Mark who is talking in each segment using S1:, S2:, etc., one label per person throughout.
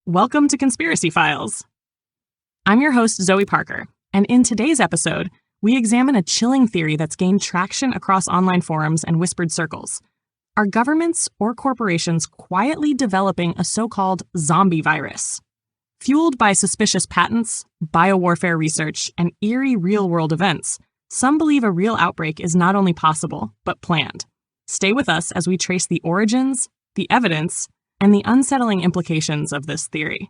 S1: Welcome to Conspiracy Files. I'm your host, Zoe Parker, and in today's episode, we examine a chilling theory that's gained traction across online forums and whispered circles. Are governments or corporations quietly developing a so-called zombie virus? Fueled by suspicious patents, biowarfare research, and eerie real-world events, some believe a real outbreak is not only possible, but planned. Stay with us as we trace the origins, the evidence, and the unsettling implications of this theory.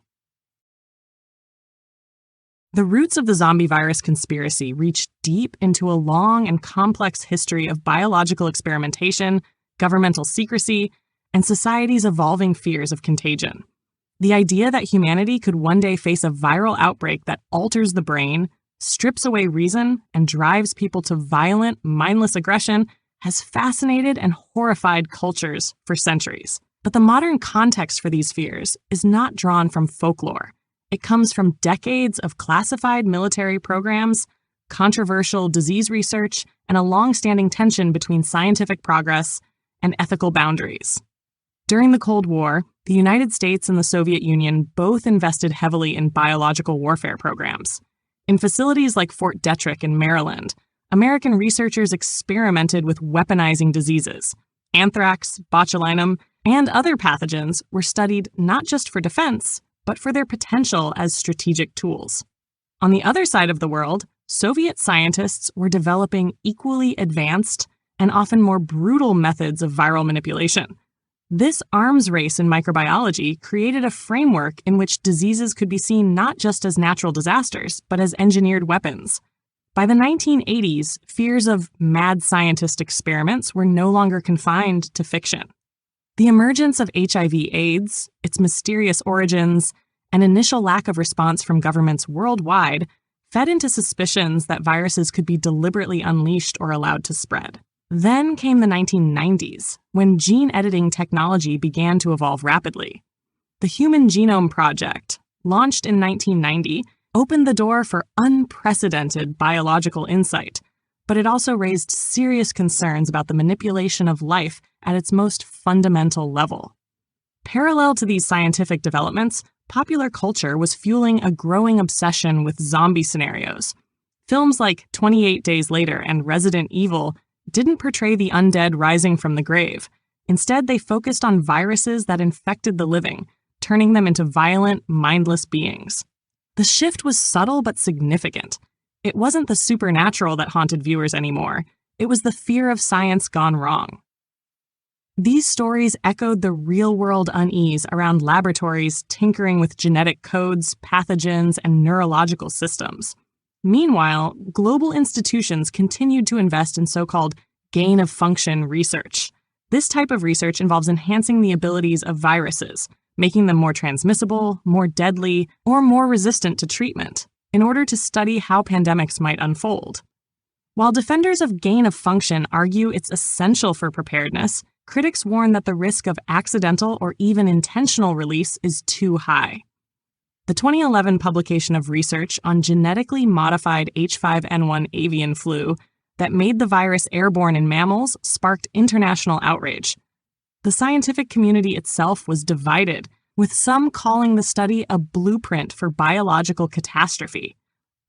S1: The roots of the zombie virus conspiracy reach deep into a long and complex history of biological experimentation, governmental secrecy, and society's evolving fears of contagion. The idea that humanity could one day face a viral outbreak that alters the brain, strips away reason, and drives people to violent, mindless aggression has fascinated and horrified cultures for centuries. But the modern context for these fears is not drawn from folklore. It comes from decades of classified military programs, controversial disease research, and a long-standing tension between scientific progress and ethical boundaries. During the Cold War, the United States and the Soviet Union both invested heavily in biological warfare programs. In facilities like Fort Detrick in Maryland, American researchers experimented with weaponizing diseases. Anthrax, botulinum, and other pathogens were studied not just for defense, but for their potential as strategic tools. On the other side of the world, Soviet scientists were developing equally advanced and often more brutal methods of viral manipulation. This arms race in microbiology created a framework in which diseases could be seen not just as natural disasters, but as engineered weapons. By the 1980s, fears of mad scientist experiments were no longer confined to fiction. The emergence of HIV/AIDS, its mysterious origins, and initial lack of response from governments worldwide fed into suspicions that viruses could be deliberately unleashed or allowed to spread. Then came the 1990s, when gene editing technology began to evolve rapidly. The Human Genome Project, launched in 1990, opened the door for unprecedented biological insight, but it also raised serious concerns about the manipulation of life at its most fundamental level. Parallel to these scientific developments, popular culture was fueling a growing obsession with zombie scenarios. Films like 28 Days Later and Resident Evil didn't portray the undead rising from the grave. Instead, they focused on viruses that infected the living, turning them into violent, mindless beings. The shift was subtle but significant. It wasn't the supernatural that haunted viewers anymore. It was the fear of science gone wrong. These stories echoed the real-world unease around laboratories tinkering with genetic codes, pathogens, and neurological systems. Meanwhile, global institutions continued to invest in so-called gain-of-function research. This type of research involves enhancing the abilities of viruses, making them more transmissible, more deadly, or more resistant to treatment, in order to study how pandemics might unfold. While defenders of gain-of-function argue it's essential for preparedness, critics warn that the risk of accidental or even intentional release is too high. The 2011 publication of research on genetically modified H5N1 avian flu that made the virus airborne in mammals sparked international outrage. The scientific community itself was divided, with some calling the study a blueprint for biological catastrophe.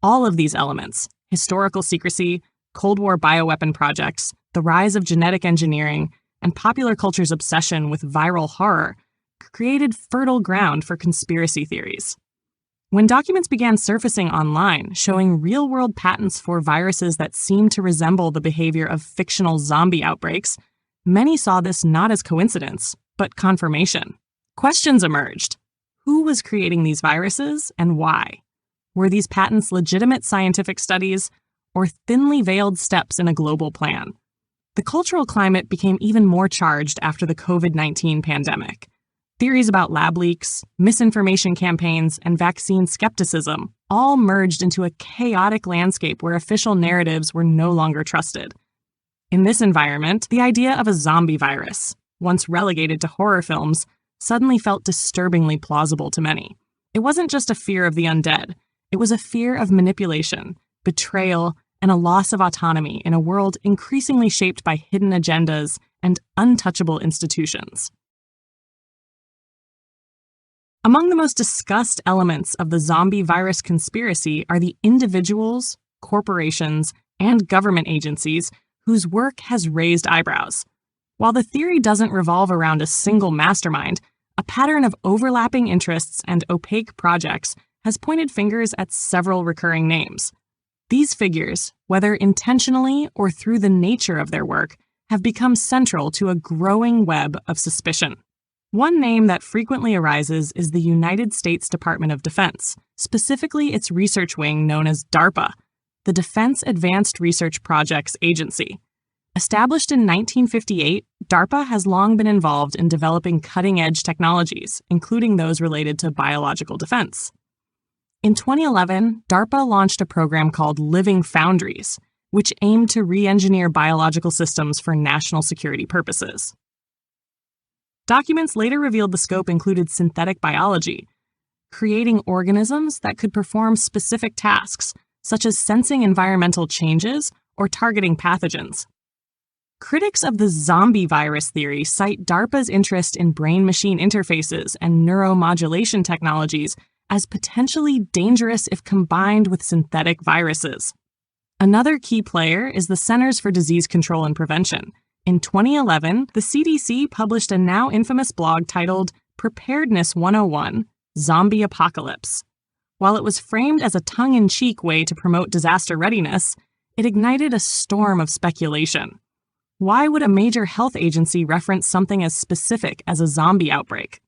S1: All of these elements, historical secrecy, Cold War bioweapon projects, the rise of genetic engineering, and popular culture's obsession with viral horror, created fertile ground for conspiracy theories. When documents began surfacing online showing real-world patents for viruses that seemed to resemble the behavior of fictional zombie outbreaks, many saw this not as coincidence, but confirmation. Questions emerged. Who was creating these viruses and why? Were these patents legitimate scientific studies or thinly veiled steps in a global plan? The cultural climate became even more charged after the COVID-19 pandemic. Theories about lab leaks, misinformation campaigns, and vaccine skepticism all merged into a chaotic landscape where official narratives were no longer trusted. In this environment, the idea of a zombie virus, once relegated to horror films, suddenly felt disturbingly plausible to many. It wasn't just a fear of the undead. It was a fear of manipulation, betrayal, and a loss of autonomy in a world increasingly shaped by hidden agendas and untouchable institutions. Among the most discussed elements of the zombie virus conspiracy are the individuals, corporations, and government agencies whose work has raised eyebrows. While the theory doesn't revolve around a single mastermind, a pattern of overlapping interests and opaque projects has pointed fingers at several recurring names. These figures, whether intentionally or through the nature of their work, have become central to a growing web of suspicion. One name that frequently arises is the United States Department of Defense, specifically its research wing known as DARPA, the Defense Advanced Research Projects Agency. Established in 1958, DARPA has long been involved in developing cutting-edge technologies, including those related to biological defense. In 2011, DARPA launched a program called Living Foundries, which aimed to re-engineer biological systems for national security purposes. Documents later revealed the scope included synthetic biology, creating organisms that could perform specific tasks, such as sensing environmental changes or targeting pathogens. Critics of the zombie virus theory cite DARPA's interest in brain-machine interfaces and neuromodulation technologies as potentially dangerous if combined with synthetic viruses. Another key player is the Centers for Disease Control and Prevention. In 2011, the CDC published a now infamous blog titled Preparedness 101: Zombie Apocalypse. While it was framed as a tongue-in-cheek way to promote disaster readiness, it ignited a storm of speculation. Why would a major health agency reference something as specific as a zombie outbreak?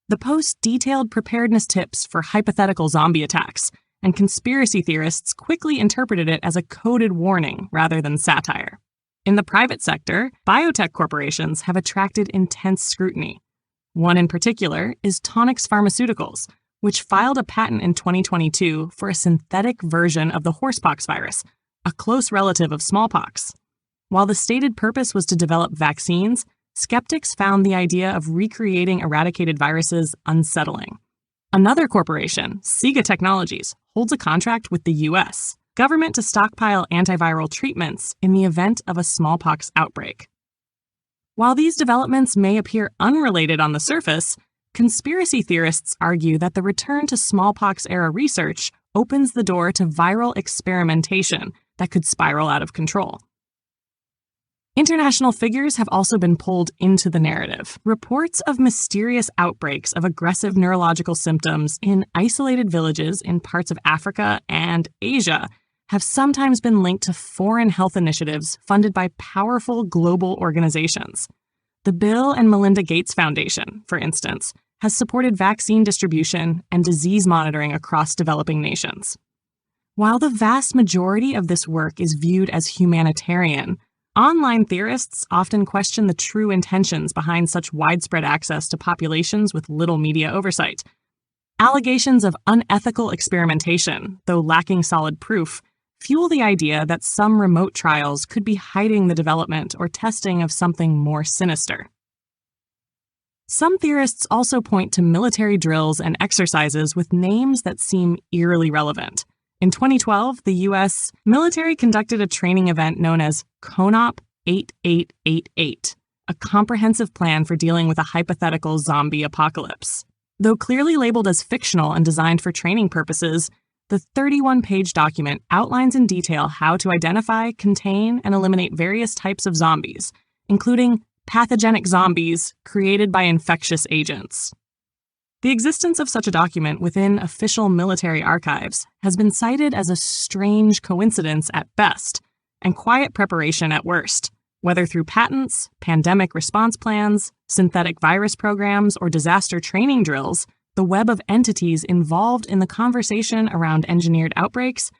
S1: The post detailed preparedness tips for hypothetical zombie attacks, and conspiracy theorists quickly interpreted it as a coded warning rather than satire. In the private sector, biotech corporations have attracted intense scrutiny. One in particular is Tonix Pharmaceuticals, which filed a patent in 2022 for a synthetic version of the horsepox virus, a close relative of smallpox. While the stated purpose was to develop vaccines, skeptics found the idea of recreating eradicated viruses unsettling. Another corporation, SIGA Technologies, holds a contract with the U.S. government to stockpile antiviral treatments in the event of a smallpox outbreak. While these developments may appear unrelated on the surface, conspiracy theorists argue that the return to smallpox-era research opens the door to viral experimentation that could spiral out of control. International figures have also been pulled into the narrative. Reports of mysterious outbreaks of aggressive neurological symptoms in isolated villages in parts of Africa and Asia have sometimes been linked to foreign health initiatives funded by powerful global organizations. The Bill and Melinda Gates Foundation, for instance, has supported vaccine distribution and disease monitoring across developing nations. While the vast majority of this work is viewed as humanitarian, online theorists often question the true intentions behind such widespread access to populations with little media oversight. Allegations of unethical experimentation, though lacking solid proof, fuel the idea that some remote trials could be hiding the development or testing of something more sinister. Some theorists also point to military drills and exercises with names that seem eerily relevant. In 2012, the U.S. military conducted a training event known as CONOP 8888, a comprehensive plan for dealing with a hypothetical zombie apocalypse. Though clearly labeled as fictional and designed for training purposes, the 31-page document outlines in detail how to identify, contain, and eliminate various types of zombies, including pathogenic zombies created by infectious agents. The existence of such a document within official military archives has been cited as a strange coincidence at best and quiet preparation at worst, whether through patents, pandemic response plans, synthetic virus programs, or disaster training drills. The web of entities involved in the conversation around engineered outbreaks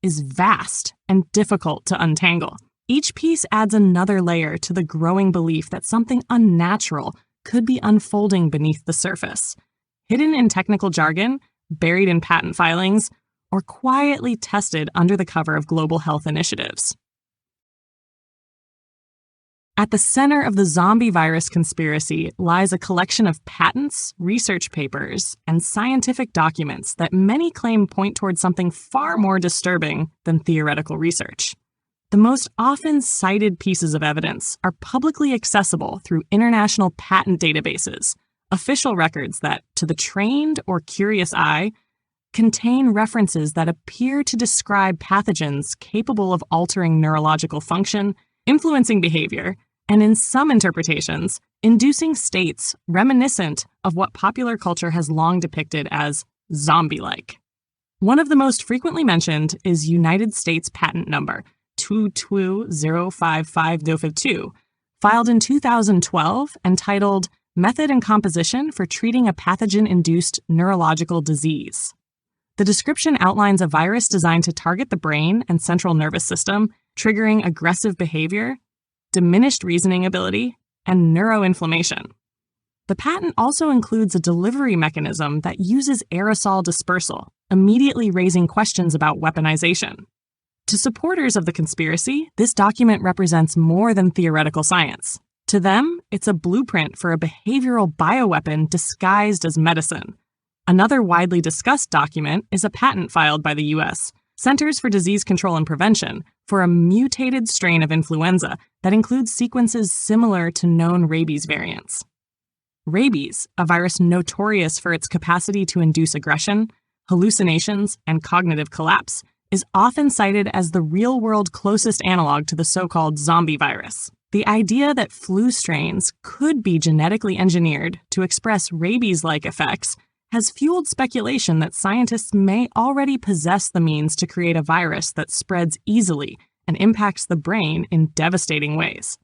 S1: is vast and difficult to untangle. Each piece adds another layer to the growing belief that something unnatural could be unfolding beneath the surface, hidden in technical jargon, buried in patent filings, or quietly tested under the cover of global health initiatives. At the center of the zombie virus conspiracy lies a collection of patents, research papers, and scientific documents that many claim point towards something far more disturbing than theoretical research. The most often cited pieces of evidence are publicly accessible through international patent databases, official records that, to the trained or curious eye, contain references that appear to describe pathogens capable of altering neurological function, influencing behavior, and in some interpretations, inducing states reminiscent of what popular culture has long depicted as zombie-like. One of the most frequently mentioned is United States Patent Number 2205552, filed in 2012 and titled Method and Composition for Treating a Pathogen-Induced Neurological Disease. The description outlines a virus designed to target the brain and central nervous system, triggering aggressive behavior, diminished reasoning ability, and neuroinflammation. The patent also includes a delivery mechanism that uses aerosol dispersal, immediately raising questions about weaponization. To supporters of the conspiracy, this document represents more than theoretical science. To them, it's a blueprint for a behavioral bioweapon disguised as medicine. Another widely discussed document is a patent filed by the U.S. Centers for Disease Control and Prevention for a mutated strain of influenza that includes sequences similar to known rabies variants. Rabies, a virus notorious for its capacity to induce aggression, hallucinations, and cognitive collapse, is often cited as the real-world closest analog to the so-called zombie virus. The idea that flu strains could be genetically engineered to express rabies-like effects has fueled speculation that scientists may already possess the means to create a virus that spreads easily and impacts the brain in devastating ways.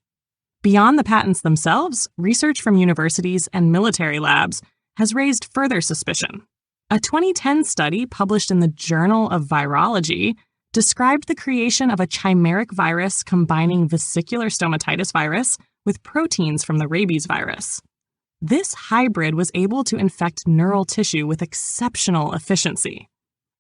S1: Beyond the patents themselves, research from universities and military labs has raised further suspicion. A 2010 study published in the Journal of Virology described the creation of a chimeric virus combining vesicular stomatitis virus with proteins from the rabies virus. This hybrid was able to infect neural tissue with exceptional efficiency.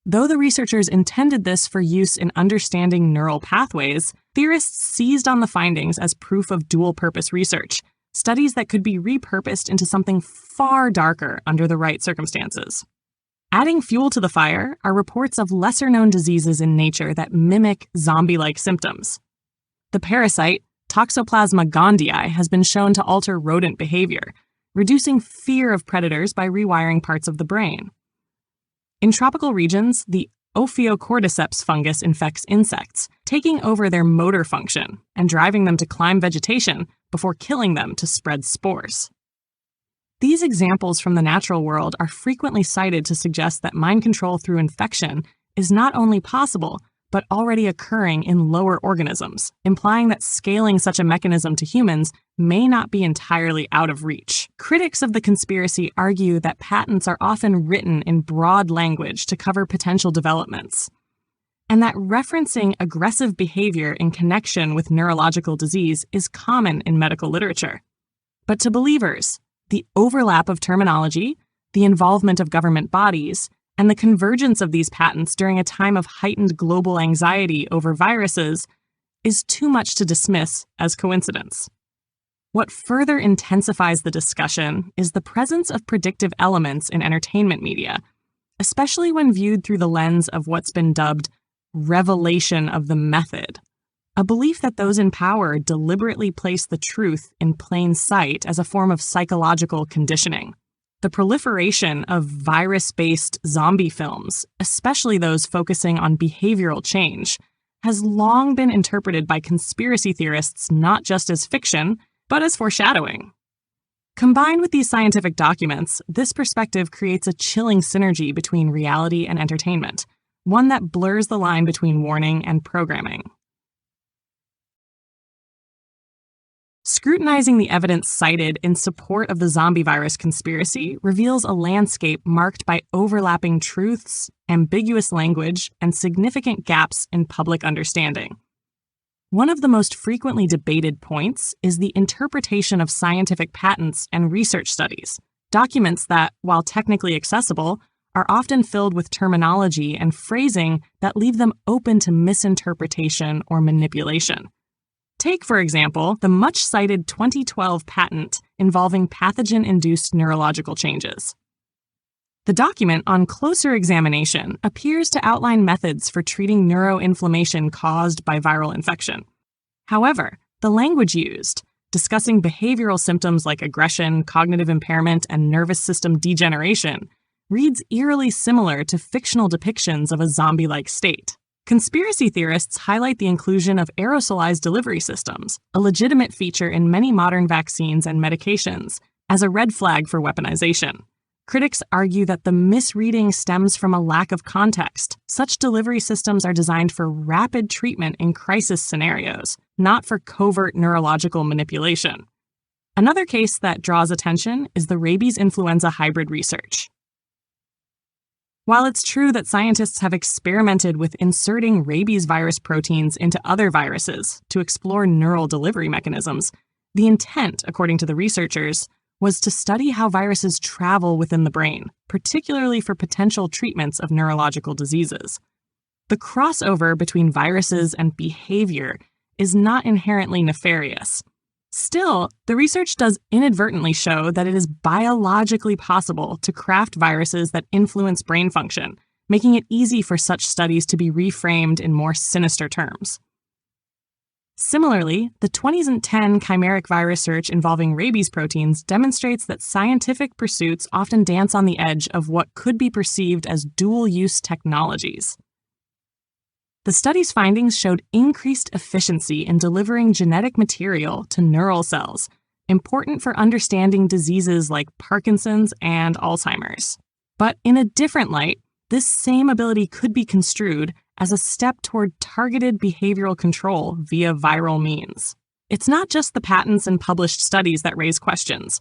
S1: Though the researchers intended this for use in understanding neural pathways, theorists seized on the findings as proof of dual-purpose research, studies that could be repurposed into something far darker under the right circumstances. Adding fuel to the fire are reports of lesser-known diseases in nature that mimic zombie-like symptoms. The parasite, Toxoplasma gondii, has been shown to alter rodent behavior, reducing fear of predators by rewiring parts of the brain. In tropical regions, the Ophiocordyceps fungus infects insects, taking over their motor function and driving them to climb vegetation before killing them to spread spores. These examples from the natural world are frequently cited to suggest that mind control through infection is not only possible, but already occurring in lower organisms, implying that scaling such a mechanism to humans may not be entirely out of reach. Critics of the conspiracy argue that patents are often written in broad language to cover potential developments, and that referencing aggressive behavior in connection with neurological disease is common in medical literature. But to believers, the overlap of terminology, the involvement of government bodies, and the convergence of these patents during a time of heightened global anxiety over viruses is too much to dismiss as coincidence. What further intensifies the discussion is the presence of predictive elements in entertainment media, especially when viewed through the lens of what's been dubbed revelation of the method, a belief that those in power deliberately place the truth in plain sight as a form of psychological conditioning. The proliferation of virus-based zombie films, especially those focusing on behavioral change, has long been interpreted by conspiracy theorists not just as fiction, but as foreshadowing. Combined with these scientific documents, this perspective creates a chilling synergy between reality and entertainment, one that blurs the line between warning and programming. Scrutinizing the evidence cited in support of the zombie virus conspiracy reveals a landscape marked by overlapping truths, ambiguous language, and significant gaps in public understanding. One of the most frequently debated points is the interpretation of scientific patents and research studies, documents that, while technically accessible, are often filled with terminology and phrasing that leave them open to misinterpretation or manipulation. Take, for example, the much-cited 2012 patent involving pathogen-induced neurological changes. The document, on closer examination, appears to outline methods for treating neuroinflammation caused by viral infection. However, the language used, discussing behavioral symptoms like aggression, cognitive impairment, and nervous system degeneration, reads eerily similar to fictional depictions of a zombie-like state. Conspiracy theorists highlight the inclusion of aerosolized delivery systems, a legitimate feature in many modern vaccines and medications, as a red flag for weaponization. Critics argue that the misreading stems from a lack of context. Such delivery systems are designed for rapid treatment in crisis scenarios, not for covert neurological manipulation. Another case that draws attention is the rabies-influenza hybrid research. While it's true that scientists have experimented with inserting rabies virus proteins into other viruses to explore neural delivery mechanisms, the intent, according to the researchers, was to study how viruses travel within the brain, particularly for potential treatments of neurological diseases. The crossover between viruses and behavior is not inherently nefarious. Still, the research does inadvertently show that it is biologically possible to craft viruses that influence brain function, making it easy for such studies to be reframed in more sinister terms. Similarly, the 2010 chimeric virus search involving rabies proteins demonstrates that scientific pursuits often dance on the edge of what could be perceived as dual-use technologies. The study's findings showed increased efficiency in delivering genetic material to neural cells, important for understanding diseases like Parkinson's and Alzheimer's. But in a different light, this same ability could be construed as a step toward targeted behavioral control via viral means. It's not just the patents and published studies that raise questions.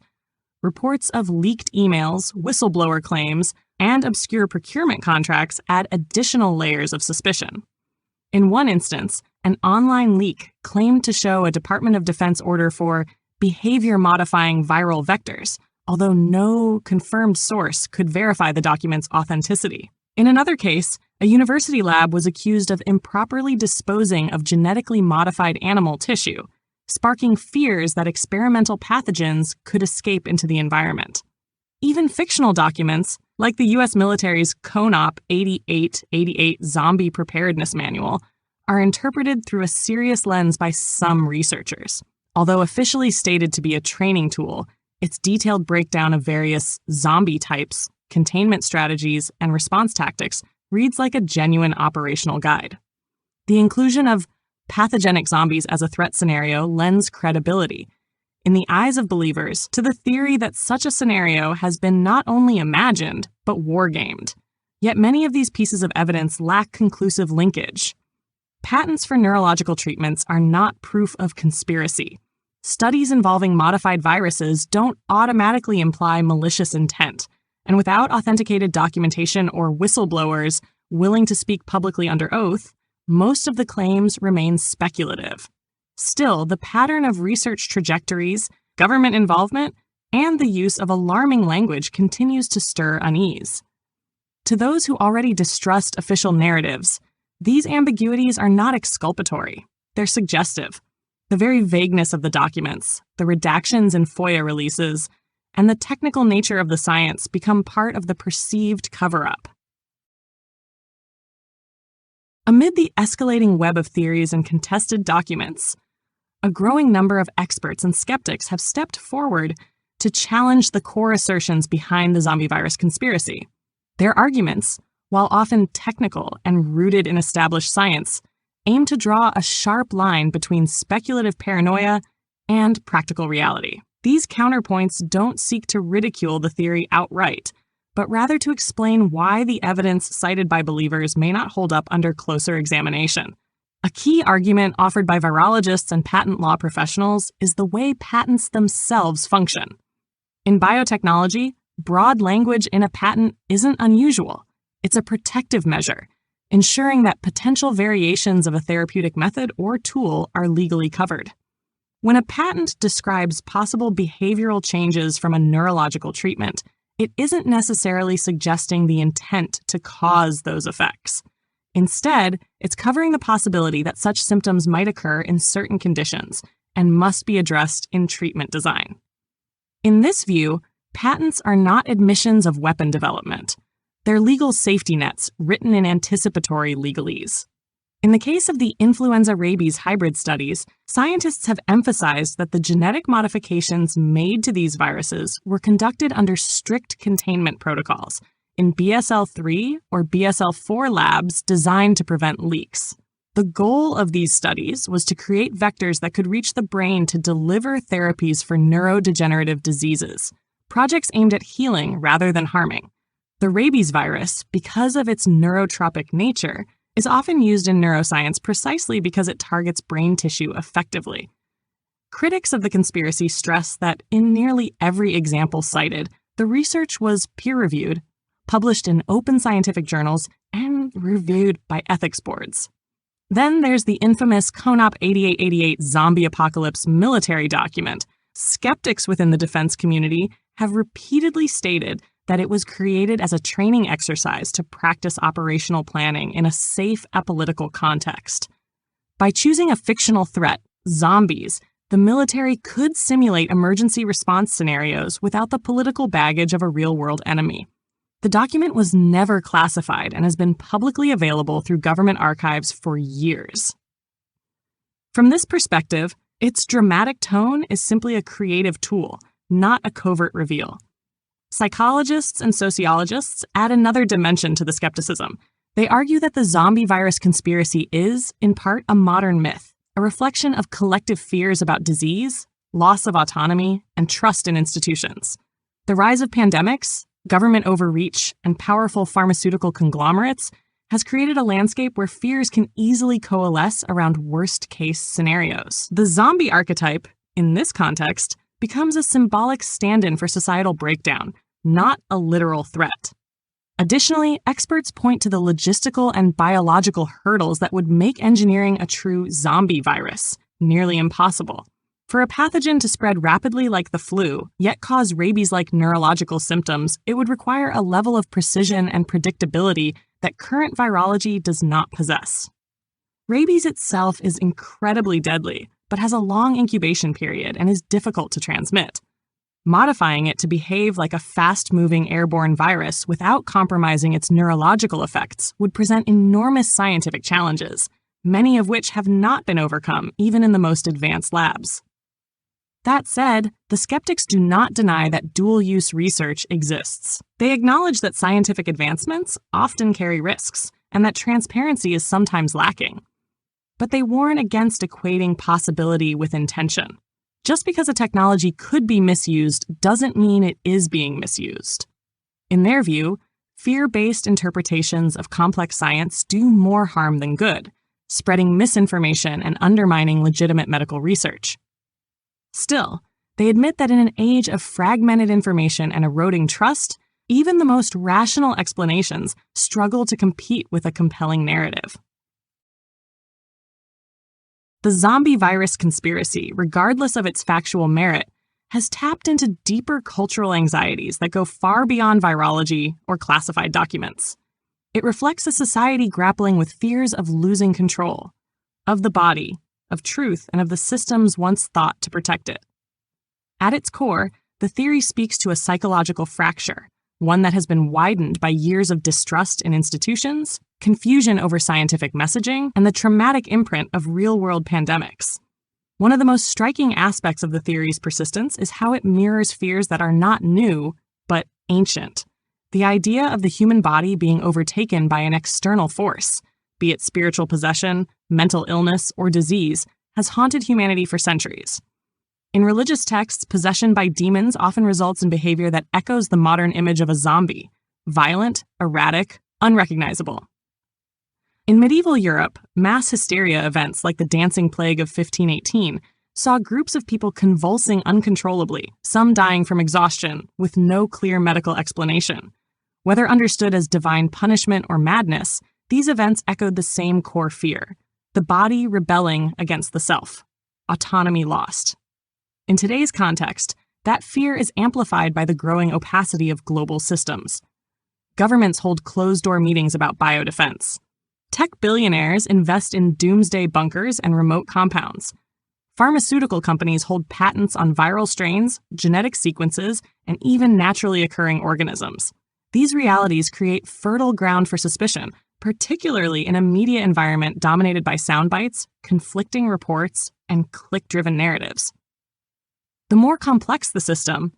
S1: Reports of leaked emails, whistleblower claims, and obscure procurement contracts add additional layers of suspicion. In one instance, an online leak claimed to show a Department of Defense order for behavior-modifying viral vectors, although no confirmed source could verify the document's authenticity. In another case, a university lab was accused of improperly disposing of genetically modified animal tissue, sparking fears that experimental pathogens could escape into the environment. Even fictional documents, like the U.S. military's CONOP 8888 Zombie Preparedness Manual, are interpreted through a serious lens by some researchers. Although officially stated to be a training tool, its detailed breakdown of various zombie types, containment strategies, and response tactics reads like a genuine operational guide. The inclusion of pathogenic zombies as a threat scenario lends credibility, in the eyes of believers, to the theory that such a scenario has been not only imagined, but wargamed. Yet many of these pieces of evidence lack conclusive linkage. Patents for neurological treatments are not proof of conspiracy. Studies involving modified viruses don't automatically imply malicious intent, and without authenticated documentation or whistleblowers willing to speak publicly under oath, most of the claims remain speculative. Still, the pattern of research trajectories, government involvement, and the use of alarming language continues to stir unease. To those who already distrust official narratives, these ambiguities are not exculpatory. They're suggestive. The very vagueness of the documents, the redactions in FOIA releases, and the technical nature of the science become part of the perceived cover-up. Amid the escalating web of theories and contested documents, a growing number of experts and skeptics have stepped forward to challenge the core assertions behind the zombie virus conspiracy. Their arguments, while often technical and rooted in established science, aim to draw a sharp line between speculative paranoia and practical reality. These counterpoints don't seek to ridicule the theory outright, but rather to explain why the evidence cited by believers may not hold up under closer examination. A key argument offered by virologists and patent law professionals is the way patents themselves function. In biotechnology, broad language in a patent isn't unusual. It's a protective measure, ensuring that potential variations of a therapeutic method or tool are legally covered. When a patent describes possible behavioral changes from a neurological treatment, it isn't necessarily suggesting the intent to cause those effects. Instead, it's covering the possibility that such symptoms might occur in certain conditions and must be addressed in treatment design. In this view, patents are not admissions of weapon development. They're legal safety nets written in anticipatory legalese. In the case of the influenza-rabies hybrid studies, scientists have emphasized that the genetic modifications made to these viruses were conducted under strict containment protocols in BSL-3 or BSL-4 labs designed to prevent leaks. The goal of these studies was to create vectors that could reach the brain to deliver therapies for neurodegenerative diseases, projects aimed at healing rather than harming. The rabies virus, because of its neurotropic nature, is often used in neuroscience precisely because it targets brain tissue effectively. Critics of the conspiracy stress that in nearly every example cited, the research was peer-reviewed, published in open scientific journals, and reviewed by ethics boards. Then there's the infamous CONOP 8888 zombie apocalypse military document. Skeptics within the defense community have repeatedly stated that it was created as a training exercise to practice operational planning in a safe apolitical context. By choosing a fictional threat, zombies, the military could simulate emergency response scenarios without the political baggage of a real-world enemy. The document was never classified and has been publicly available through government archives for years. From this perspective, its dramatic tone is simply a creative tool, not a covert reveal. Psychologists and sociologists add another dimension to the skepticism. They argue that the zombie virus conspiracy is, in part, a modern myth, a reflection of collective fears about disease, loss of autonomy, and trust in institutions. The rise of pandemics, government overreach, and powerful pharmaceutical conglomerates has created a landscape where fears can easily coalesce around worst-case scenarios. The zombie archetype, in this context, becomes a symbolic stand-in for societal breakdown, not a literal threat. Additionally, experts point to the logistical and biological hurdles that would make engineering a true zombie virus nearly impossible. For a pathogen to spread rapidly like the flu, yet cause rabies-like neurological symptoms, it would require a level of precision and predictability that current virology does not possess. Rabies itself is incredibly deadly, but has a long incubation period and is difficult to transmit. Modifying it to behave like a fast-moving airborne virus without compromising its neurological effects would present enormous scientific challenges, many of which have not been overcome even in the most advanced labs. That said, the skeptics do not deny that dual-use research exists. They acknowledge that scientific advancements often carry risks, and that transparency is sometimes lacking. But they warn against equating possibility with intention. Just because a technology could be misused doesn't mean it is being misused. In their view, fear-based interpretations of complex science do more harm than good, spreading misinformation and undermining legitimate medical research. Still, they admit that in an age of fragmented information and eroding trust, even the most rational explanations struggle to compete with a compelling narrative. The zombie virus conspiracy, regardless of its factual merit, has tapped into deeper cultural anxieties that go far beyond virology or classified documents. It reflects a society grappling with fears of losing control, of the body, of truth, and of the systems once thought to protect it. At its core, the theory speaks to a psychological fracture, one that has been widened by years of distrust in institutions, confusion over scientific messaging, and the traumatic imprint of real-world pandemics. One of the most striking aspects of the theory's persistence is how it mirrors fears that are not new, but ancient. The idea of the human body being overtaken by an external force, be it spiritual possession, mental illness, or disease, has haunted humanity for centuries. In religious texts, possession by demons often results in behavior that echoes the modern image of a zombie: violent, erratic, unrecognizable. In medieval Europe, mass hysteria events like the Dancing Plague of 1518 saw groups of people convulsing uncontrollably, some dying from exhaustion, with no clear medical explanation. Whether understood as divine punishment or madness, these events echoed the same core fear: the body rebelling against the self, autonomy lost. In today's context, that fear is amplified by the growing opacity of global systems. Governments hold closed-door meetings about biodefense. Tech billionaires invest in doomsday bunkers and remote compounds. Pharmaceutical companies hold patents on viral strains, genetic sequences, and even naturally occurring organisms. These realities create fertile ground for suspicion, particularly in a media environment dominated by sound bites, conflicting reports, and click-driven narratives. The more complex the system,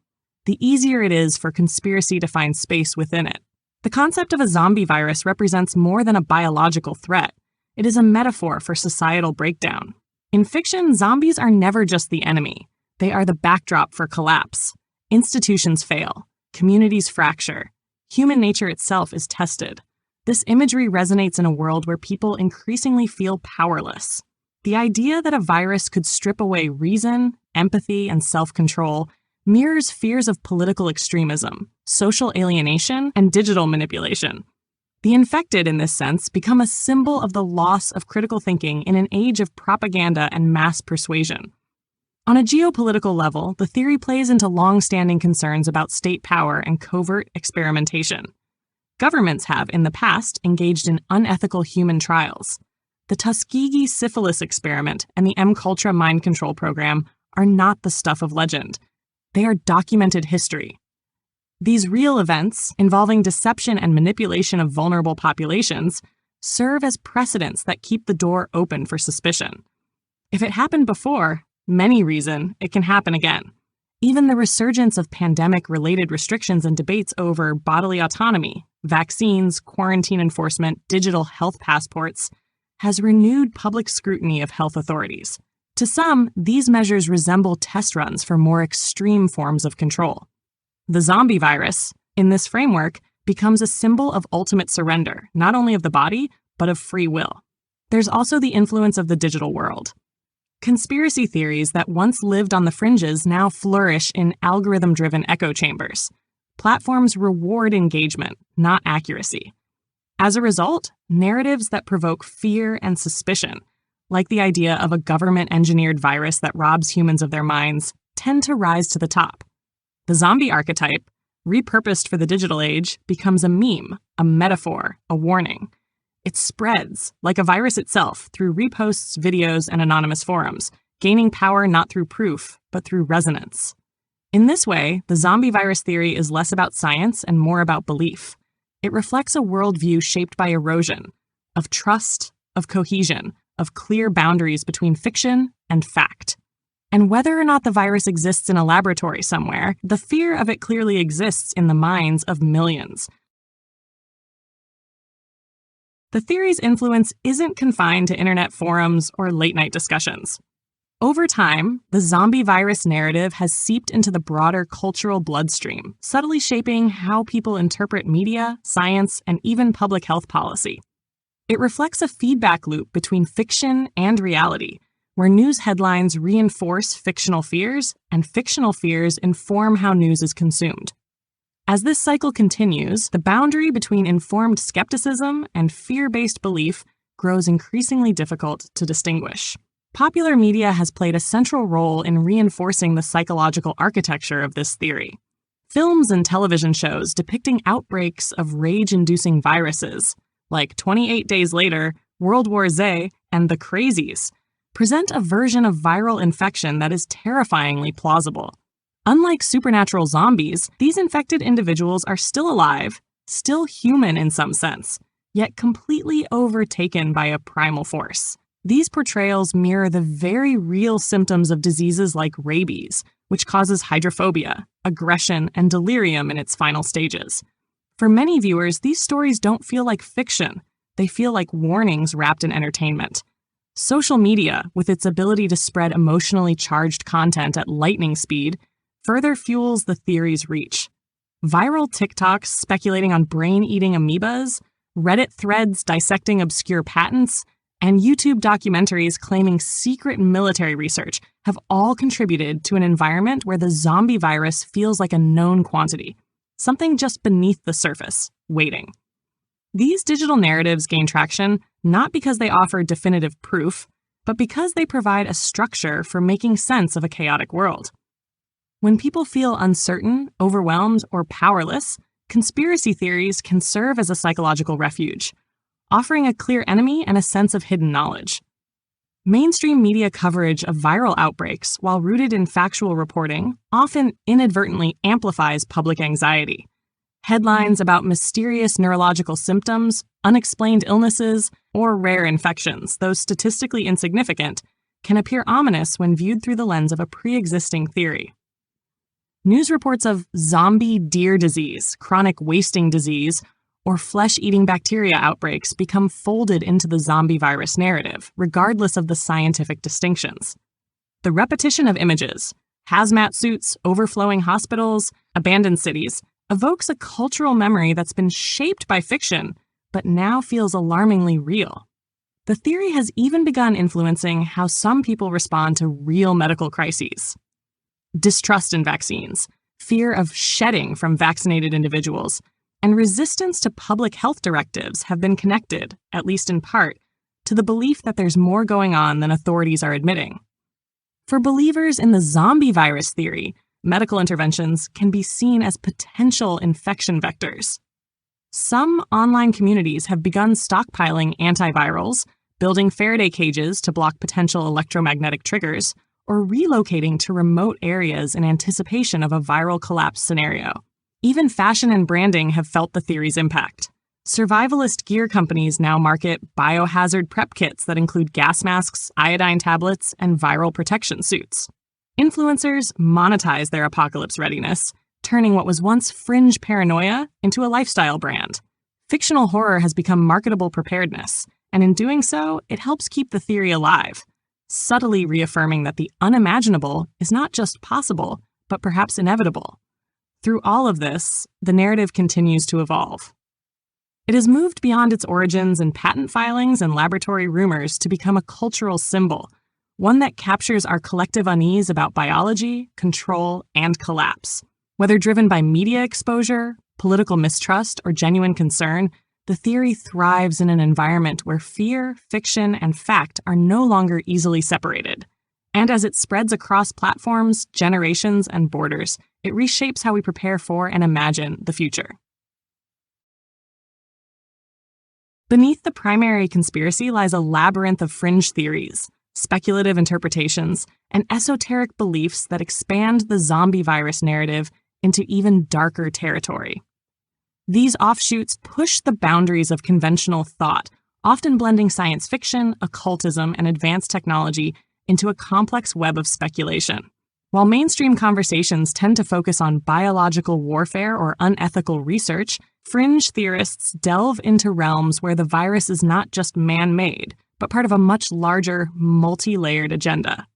S1: the easier it is for conspiracy to find space within it. The concept of a zombie virus represents more than a biological threat. It is a metaphor for societal breakdown. In fiction, zombies are never just the enemy. They are the backdrop for collapse. Institutions fail. Communities fracture. Human nature itself is tested. This imagery resonates in a world where people increasingly feel powerless. The idea that a virus could strip away reason, empathy, and self-control mirrors fears of political extremism, social alienation, and digital manipulation. The infected, in this sense, become a symbol of the loss of critical thinking in an age of propaganda and mass persuasion. On a geopolitical level, the theory plays into long-standing concerns about state power and covert experimentation. Governments have, in the past, engaged in unethical human trials. The Tuskegee syphilis experiment and the M-Culture mind control program are not the stuff of legend. They are documented history. These real events, involving deception and manipulation of vulnerable populations, serve as precedents that keep the door open for suspicion. If it happened before, many reason it can happen again. Even the resurgence of pandemic-related restrictions and debates over bodily autonomy, vaccines, quarantine enforcement, digital health passports, has renewed public scrutiny of health authorities. To some, these measures resemble test runs for more extreme forms of control. The zombie virus, in this framework, becomes a symbol of ultimate surrender, not only of the body, but of free will. There's also the influence of the digital world. Conspiracy theories that once lived on the fringes now flourish in algorithm-driven echo chambers. Platforms reward engagement, not accuracy. As a result, narratives that provoke fear and suspicion, like the idea of a government-engineered virus that robs humans of their minds, tend to rise to the top. The zombie archetype, repurposed for the digital age, becomes a meme, a metaphor, a warning. It spreads, like a virus itself, through reposts, videos, and anonymous forums, gaining power not through proof, but through resonance. In this way, the zombie virus theory is less about science and more about belief. It reflects a worldview shaped by erosion, of trust, of cohesion, of clear boundaries between fiction and fact. And whether or not the virus exists in a laboratory somewhere, the fear of it clearly exists in the minds of millions. The theory's influence isn't confined to internet forums or late-night discussions. Over time, the zombie virus narrative has seeped into the broader cultural bloodstream, subtly shaping how people interpret media, science, and even public health policy. It reflects a feedback loop between fiction and reality, where news headlines reinforce fictional fears, and fictional fears inform how news is consumed. As this cycle continues, the boundary between informed skepticism and fear-based belief grows increasingly difficult to distinguish. Popular media has played a central role in reinforcing the psychological architecture of this theory. Films and television shows depicting outbreaks of rage-inducing viruses, like 28 Days Later, World War Z, and The Crazies, present a version of viral infection that is terrifyingly plausible. Unlike supernatural zombies, these infected individuals are still alive, still human in some sense, yet completely overtaken by a primal force. These portrayals mirror the very real symptoms of diseases like rabies, which causes hydrophobia, aggression, and delirium in its final stages. For many viewers, these stories don't feel like fiction. They feel like warnings wrapped in entertainment. Social media, with its ability to spread emotionally charged content at lightning speed, further fuels the theory's reach. Viral TikToks speculating on brain-eating amoebas, Reddit threads dissecting obscure patents, and YouTube documentaries claiming secret military research have all contributed to an environment where the zombie virus feels like a known quantity, something just beneath the surface, waiting. These digital narratives gain traction not because they offer definitive proof, but because they provide a structure for making sense of a chaotic world. When people feel uncertain, overwhelmed, or powerless, conspiracy theories can serve as a psychological refuge, offering a clear enemy and a sense of hidden knowledge. Mainstream media coverage of viral outbreaks, while rooted in factual reporting, often inadvertently amplifies public anxiety. Headlines about mysterious neurological symptoms, unexplained illnesses, or rare infections, though statistically insignificant, can appear ominous when viewed through the lens of a pre-existing theory. News reports of zombie deer disease, chronic wasting disease, or flesh-eating bacteria outbreaks become folded into the zombie virus narrative, regardless of the scientific distinctions. The repetition of images, hazmat suits, overflowing hospitals, abandoned cities, evokes a cultural memory that's been shaped by fiction, but now feels alarmingly real. The theory has even begun influencing how some people respond to real medical crises. Distrust in vaccines, fear of shedding from vaccinated individuals, and resistance to public health directives have been connected, at least in part, to the belief that there's more going on than authorities are admitting. For believers in the zombie virus theory, medical interventions can be seen as potential infection vectors. Some online communities have begun stockpiling antivirals, building Faraday cages to block potential electromagnetic triggers, or relocating to remote areas in anticipation of a viral collapse scenario. Even fashion and branding have felt the theory's impact. Survivalist gear companies now market biohazard prep kits that include gas masks, iodine tablets, and viral protection suits. Influencers monetize their apocalypse readiness, turning what was once fringe paranoia into a lifestyle brand. Fictional horror has become marketable preparedness, and in doing so, it helps keep the theory alive, subtly reaffirming that the unimaginable is not just possible, but perhaps inevitable. Through all of this, the narrative continues to evolve. It has moved beyond its origins in patent filings and laboratory rumors to become a cultural symbol, one that captures our collective unease about biology, control, and collapse. Whether driven by media exposure, political mistrust, or genuine concern, the theory thrives in an environment where fear, fiction, and fact are no longer easily separated. And as it spreads across platforms, generations, and borders, it reshapes how we prepare for and imagine the future. Beneath the primary conspiracy lies a labyrinth of fringe theories, speculative interpretations, and esoteric beliefs that expand the zombie virus narrative into even darker territory. These offshoots push the boundaries of conventional thought, often blending science fiction, occultism, and advanced technology into a complex web of speculation. While mainstream conversations tend to focus on biological warfare or unethical research, fringe theorists delve into realms where the virus is not just man-made, but part of a much larger, multi-layered agenda.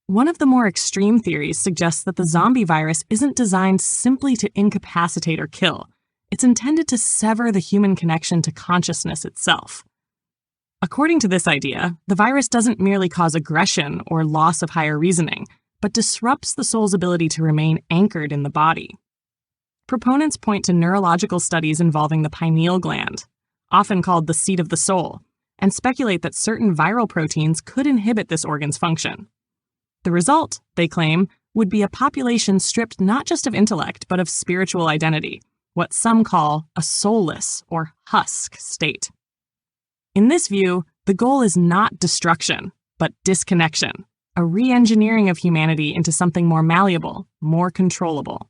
S1: One of the more extreme theories suggests that the zombie virus isn't designed simply to incapacitate or kill. It's intended to sever the human connection to consciousness itself. According to this idea, the virus doesn't merely cause aggression or loss of higher reasoning, but disrupts the soul's ability to remain anchored in the body. Proponents point to neurological studies involving the pineal gland, often called the seat of the soul, and speculate that certain viral proteins could inhibit this organ's function. The result, they claim, would be a population stripped not just of intellect, but of spiritual identity, what some call a soulless or husk state. In this view, the goal is not destruction, but disconnection, a re-engineering of humanity into something more malleable, more controllable.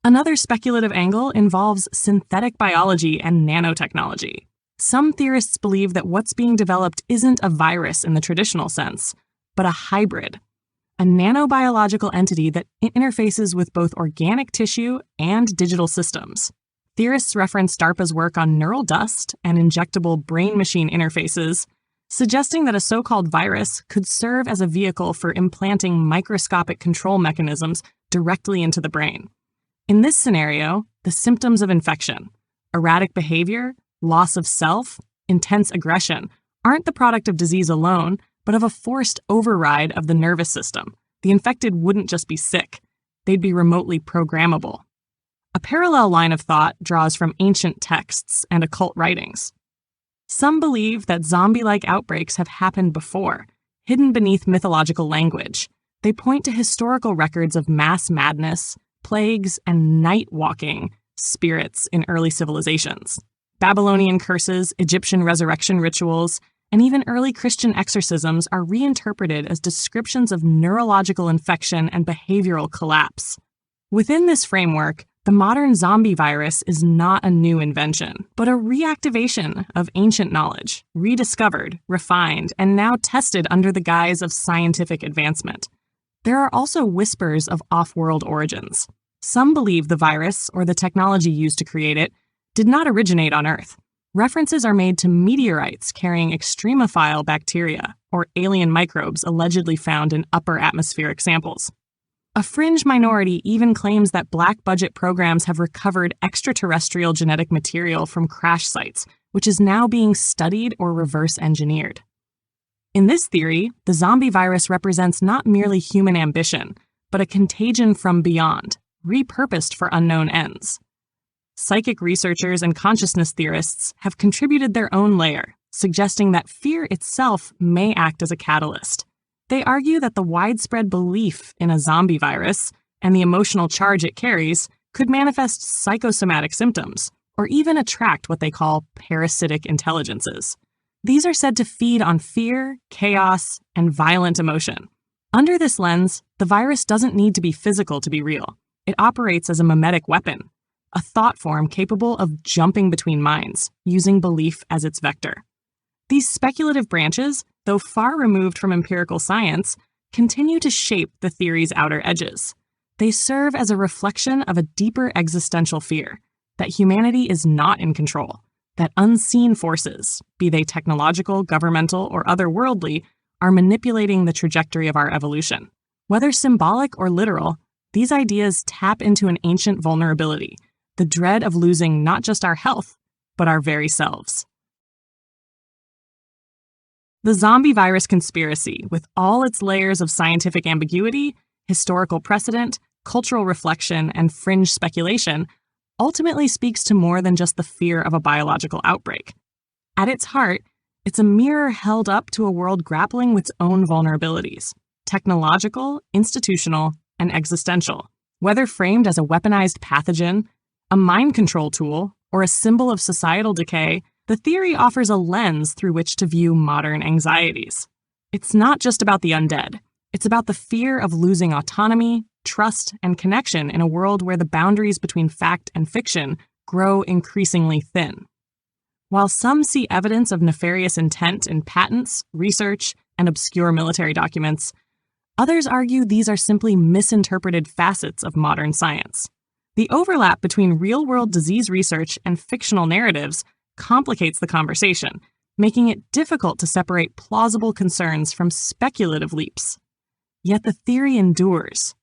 S1: Another speculative angle involves synthetic biology and nanotechnology. Some theorists believe that what's being developed isn't a virus in the traditional sense, but a hybrid, a nanobiological entity that interfaces with both organic tissue and digital systems. Theorists reference DARPA's work on neural dust and injectable brain-machine interfaces, suggesting that a so-called virus could serve as a vehicle for implanting microscopic control mechanisms directly into the brain. In this scenario, the symptoms of infection, erratic behavior, loss of self, intense aggression, aren't the product of disease alone, but of a forced override of the nervous system. The infected wouldn't just be sick, they'd be remotely programmable. A parallel line of thought draws from ancient texts and occult writings. Some believe that zombie-like outbreaks have happened before, hidden beneath mythological language. They point to historical records of mass madness, plagues, and night-walking spirits in early civilizations. Babylonian curses, Egyptian resurrection rituals, and even early Christian exorcisms are reinterpreted as descriptions of neurological infection and behavioral collapse. Within this framework, The modern zombie virus is not a new invention, but a reactivation of ancient knowledge, rediscovered, refined, and now tested under the guise of scientific advancement. There are also whispers of off-world origins. Some believe the virus, or the technology used to create it, did not originate on Earth. References are made to meteorites carrying extremophile bacteria, or alien microbes allegedly found in upper atmospheric samples. A fringe minority even claims that black-budget programs have recovered extraterrestrial genetic material from crash sites, which is now being studied or reverse-engineered. In this theory, the zombie virus represents not merely human ambition, but a contagion from beyond, repurposed for unknown ends. Psychic researchers and consciousness theorists have contributed their own layer, suggesting that fear itself may act as a catalyst. They argue that the widespread belief in a zombie virus and the emotional charge it carries could manifest psychosomatic symptoms, or even attract what they call parasitic intelligences. These are said to feed on fear, chaos, and violent emotion. Under this lens, the virus doesn't need to be physical to be real. It operates as a mimetic weapon, a thought form capable of jumping between minds, using belief as its vector. These speculative branches, though far removed from empirical science, continue to shape the theory's outer edges. They serve as a reflection of a deeper existential fear, that humanity is not in control, that unseen forces, be they technological, governmental, or otherworldly, are manipulating the trajectory of our evolution. Whether symbolic or literal, these ideas tap into an ancient vulnerability, the dread of losing not just our health, but our very selves. The zombie virus conspiracy, with all its layers of scientific ambiguity, historical precedent, cultural reflection, and fringe speculation, ultimately speaks to more than just the fear of a biological outbreak. At its heart, it's a mirror held up to a world grappling with its own vulnerabilities, technological, institutional, and existential. Whether framed as a weaponized pathogen, a mind control tool, or a symbol of societal decay, the theory offers a lens through which to view modern anxieties. It's not just about the undead. It's about the fear of losing autonomy, trust, and connection in a world where the boundaries between fact and fiction grow increasingly thin. While some see evidence of nefarious intent in patents, research, and obscure military documents, others argue these are simply misinterpreted facets of modern science. The overlap between real-world disease research and fictional narratives complicates the conversation, making it difficult to separate plausible concerns from speculative leaps. Yet the theory endures,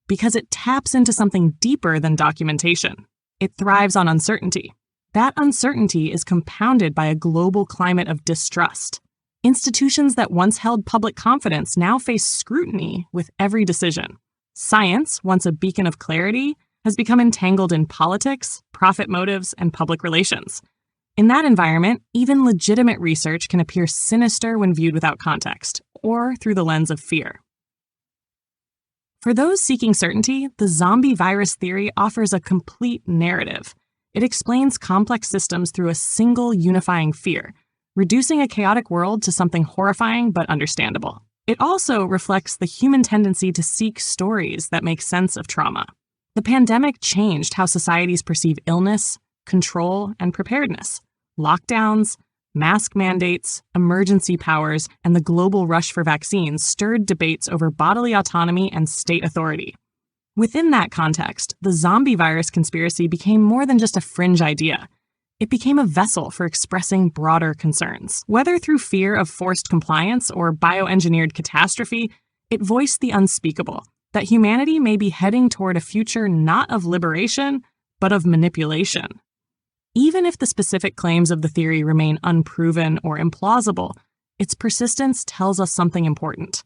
S1: because it taps into something deeper than documentation. It thrives on uncertainty. That uncertainty is compounded by a global climate of distrust. Institutions that once held public confidence now face scrutiny with every decision. Science, once a beacon of clarity, has become entangled in politics, profit motives, and public relations. In that environment, even legitimate research can appear sinister when viewed without context, or through the lens of fear. For those seeking certainty, the zombie virus theory offers a complete narrative. It explains complex systems through a single unifying fear, reducing a chaotic world to something horrifying but understandable. It also reflects the human tendency to seek stories that make sense of trauma. The pandemic changed how societies perceive illness, control, and preparedness. Lockdowns, mask mandates, emergency powers, and the global rush for vaccines stirred debates over bodily autonomy and state authority. Within that context, the zombie virus conspiracy became more than just a fringe idea. It became a vessel for expressing broader concerns. Whether through fear of forced compliance or bioengineered catastrophe, it voiced the unspeakable, that humanity may be heading toward a future not of liberation, but of manipulation. Even if the specific claims of the theory remain unproven or implausible, its persistence tells us something important.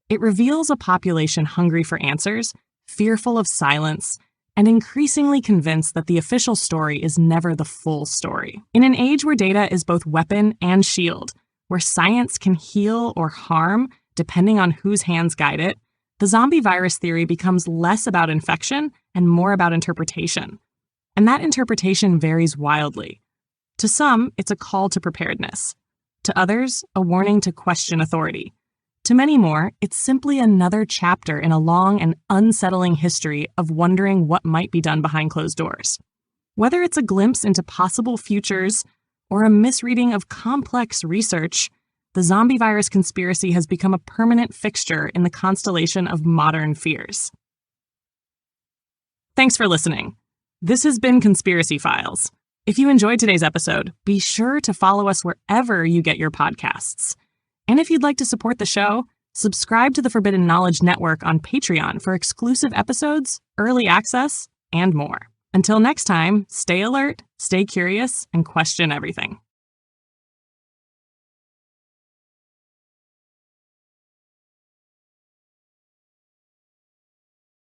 S1: It reveals a population hungry for answers, fearful of silence, and increasingly convinced that the official story is never the full story. In an age where data is both weapon and shield, where science can heal or harm depending on whose hands guide it, the zombie virus theory becomes less about infection and more about interpretation. And that interpretation varies wildly. To some, it's a call to preparedness. To others, a warning to question authority. To many more, it's simply another chapter in a long and unsettling history of wondering what might be done behind closed doors. Whether it's a glimpse into possible futures or a misreading of complex research, the zombie virus conspiracy has become a permanent fixture in the constellation of modern fears. Thanks for listening. This has been Conspiracy Files. If you enjoyed today's episode, be sure to follow us wherever you get your podcasts. And if you'd like to support the show, subscribe to the Forbidden Knowledge Network on Patreon for exclusive episodes, early access, and more. Until next time, stay alert, stay curious, and question everything.